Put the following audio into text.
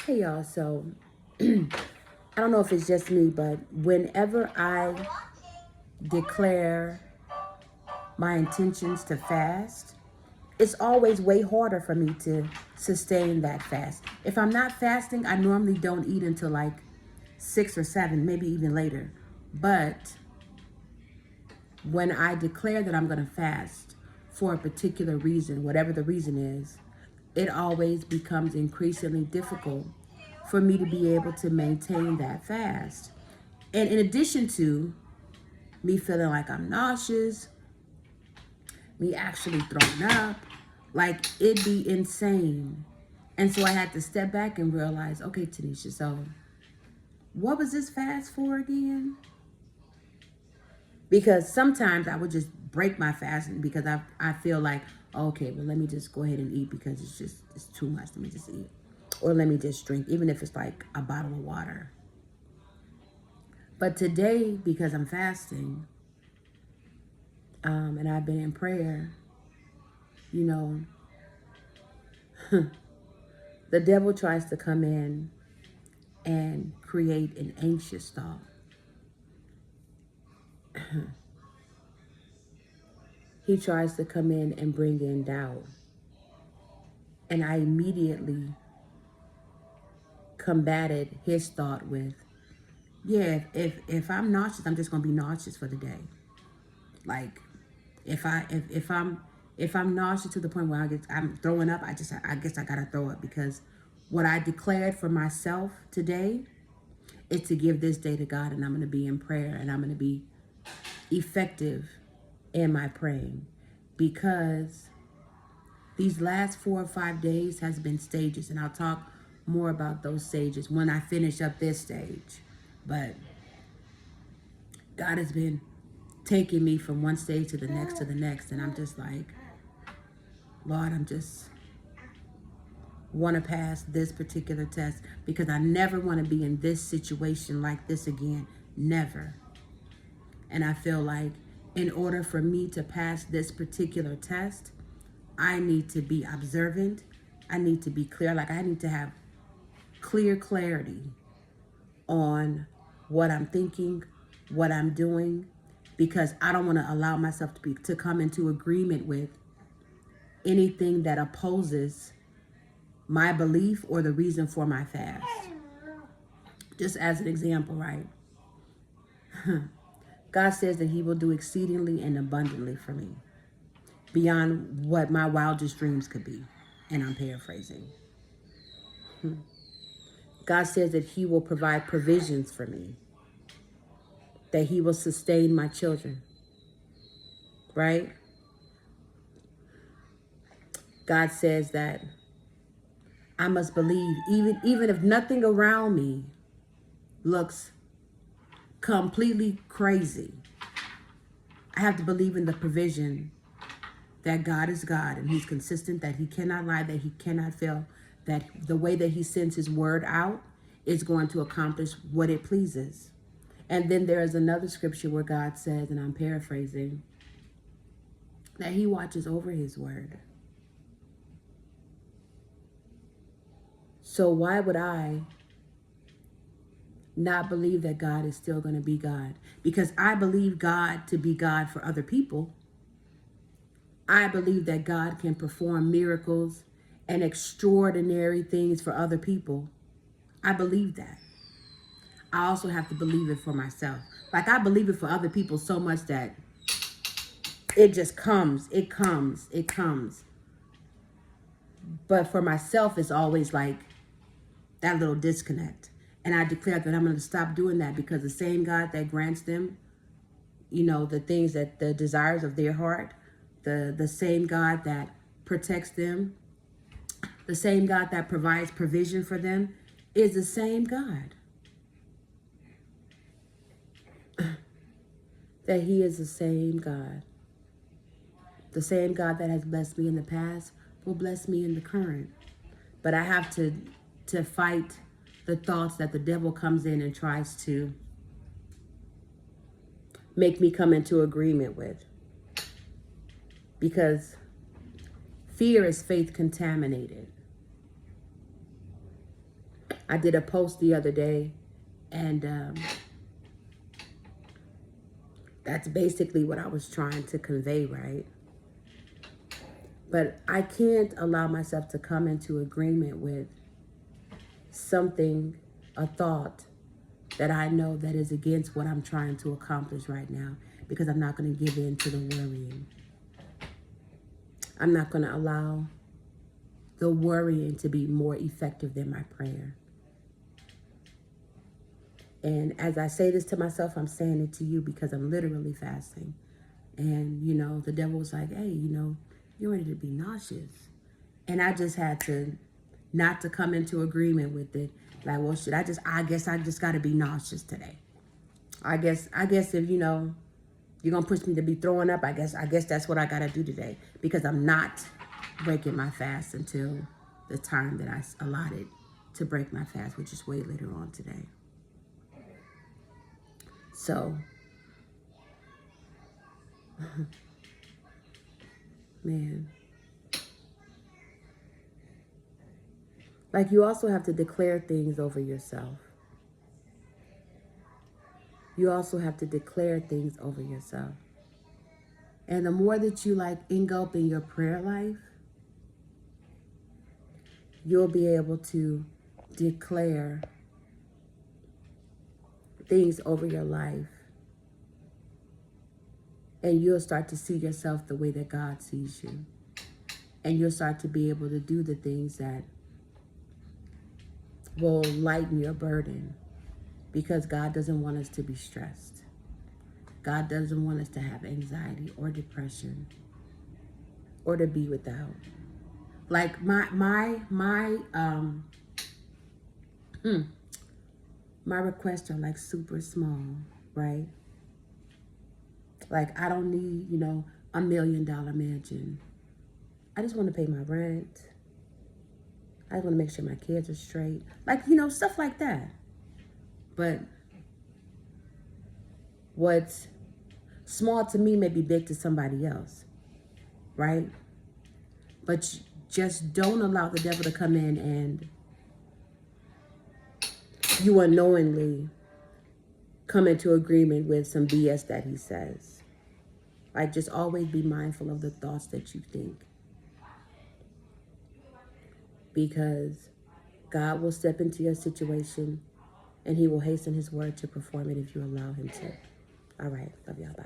Hey y'all, so I don't know if it's just me, but whenever I declare my intentions to fast, it's always way harder for me to sustain that fast. If I'm not fasting, I normally don't eat until like 6 or 7, maybe even later. But when I declare that I'm going to fast for a particular reason, whatever the reason is, it always becomes increasingly difficult for me to be able to maintain that fast. And in addition to me feeling like I'm nauseous, me actually throwing up, like it'd be insane. And so I had to step back and realize, okay, Tanisha, so what was this fast for again? Because sometimes I would just break my fasting because I feel like, okay, well, let me just go ahead and eat because it's too much. Let me just eat. Or let me just drink, even if it's like a bottle of water. But today, because I'm fasting, and I've been in prayer, you know, the devil tries to come in and create an anxious thought. He tries to come in and bring in doubt. And I immediately combated his thought with, yeah, if I'm nauseous, I'm just gonna be nauseous for the day. Like if I'm nauseous to the point where I'm throwing up, I guess I gotta throw up because what I declared for myself today is to give this day to God, and I'm gonna be in prayer, and I'm gonna be effective in my praying, because these last 4 or 5 days has been stages, and I'll talk more about those stages when I finish up this stage. But God has been taking me from one stage to the next, and I'm just like, Lord, I'm just want to pass this particular test because I never want to be in this situation like this again. Never. And I feel like in order for me to pass this particular test, I need to be observant. I need to be clear. Like I need to have clarity on what I'm thinking, what I'm doing, because I don't want to allow myself to come into agreement with anything that opposes my belief or the reason for my fast. Just as an example, right? God says that he will do exceedingly and abundantly for me, beyond what my wildest dreams could be. And I'm paraphrasing. God says that he will provide provisions for me, that he will sustain my children, right? God says that I must believe, even if nothing around me looks completely crazy, I have to believe in the provision that God is God and he's consistent, that he cannot lie, that he cannot fail, that the way that he sends his word out is going to accomplish what it pleases. And then there is another scripture where God says, and I'm paraphrasing, that he watches over his word. So why would I not believe that God is still going to be God? Because I believe God to be God for other people. I believe that God can perform miracles and extraordinary things for other people. I believe that. I also have to believe it for myself. Like I believe it for other people so much that it just comes, it comes, it comes. But for myself, it's always like that little disconnect. And I declare that I'm going to stop doing that, because the same God that grants them, the things that the desires of their heart, the same God that protects them, the same God that provides provision for them, is the same God. That he is the same God. The same God that has blessed me in the past will bless me in the current. But I have to fight the thoughts that the devil comes in and tries to make me come into agreement with. Because fear is faith contaminated. I did a post the other day, and that's basically what I was trying to convey, right? But I can't allow myself to come into agreement with something, a thought that I know that is against what I'm trying to accomplish right now, because I'm not going to give in to the worrying. I'm not going to allow the worrying to be more effective than my prayer. And as I say this to myself, I'm saying it to you because I'm literally fasting. And, you know, the devil was like, hey, you know, you're ready to be nauseous. And I just had to not to come into agreement with it. Like, well, I guess I just got to be nauseous today. I guess if, you know, you're going to push me to be throwing up, I guess that's what I got to do today, because I'm not breaking my fast until the time that I allotted to break my fast, which is way later on today. So, man, like, you also have to declare things over yourself. You also have to declare things over yourself. And the more that you like engulf in your prayer life, you'll be able to declare things over your life. And you'll start to see yourself the way that God sees you. And you'll start to be able to do the things that will lighten your burden. Because God doesn't want us to be stressed. God doesn't want us to have anxiety or depression or to be without. Like my requests are like super small, right? Like, I don't need, you know, $1 million mansion. I just want to pay my rent. I just want to make sure my kids are straight. Like, you know, stuff like that. But what's small to me may be big to somebody else, right? But just don't allow the devil to come in and you unknowingly come into agreement with some BS that he says. Like, just always be mindful of the thoughts that you think. Because God will step into your situation and he will hasten his word to perform it if you allow him to. All right. Love y'all. Bye.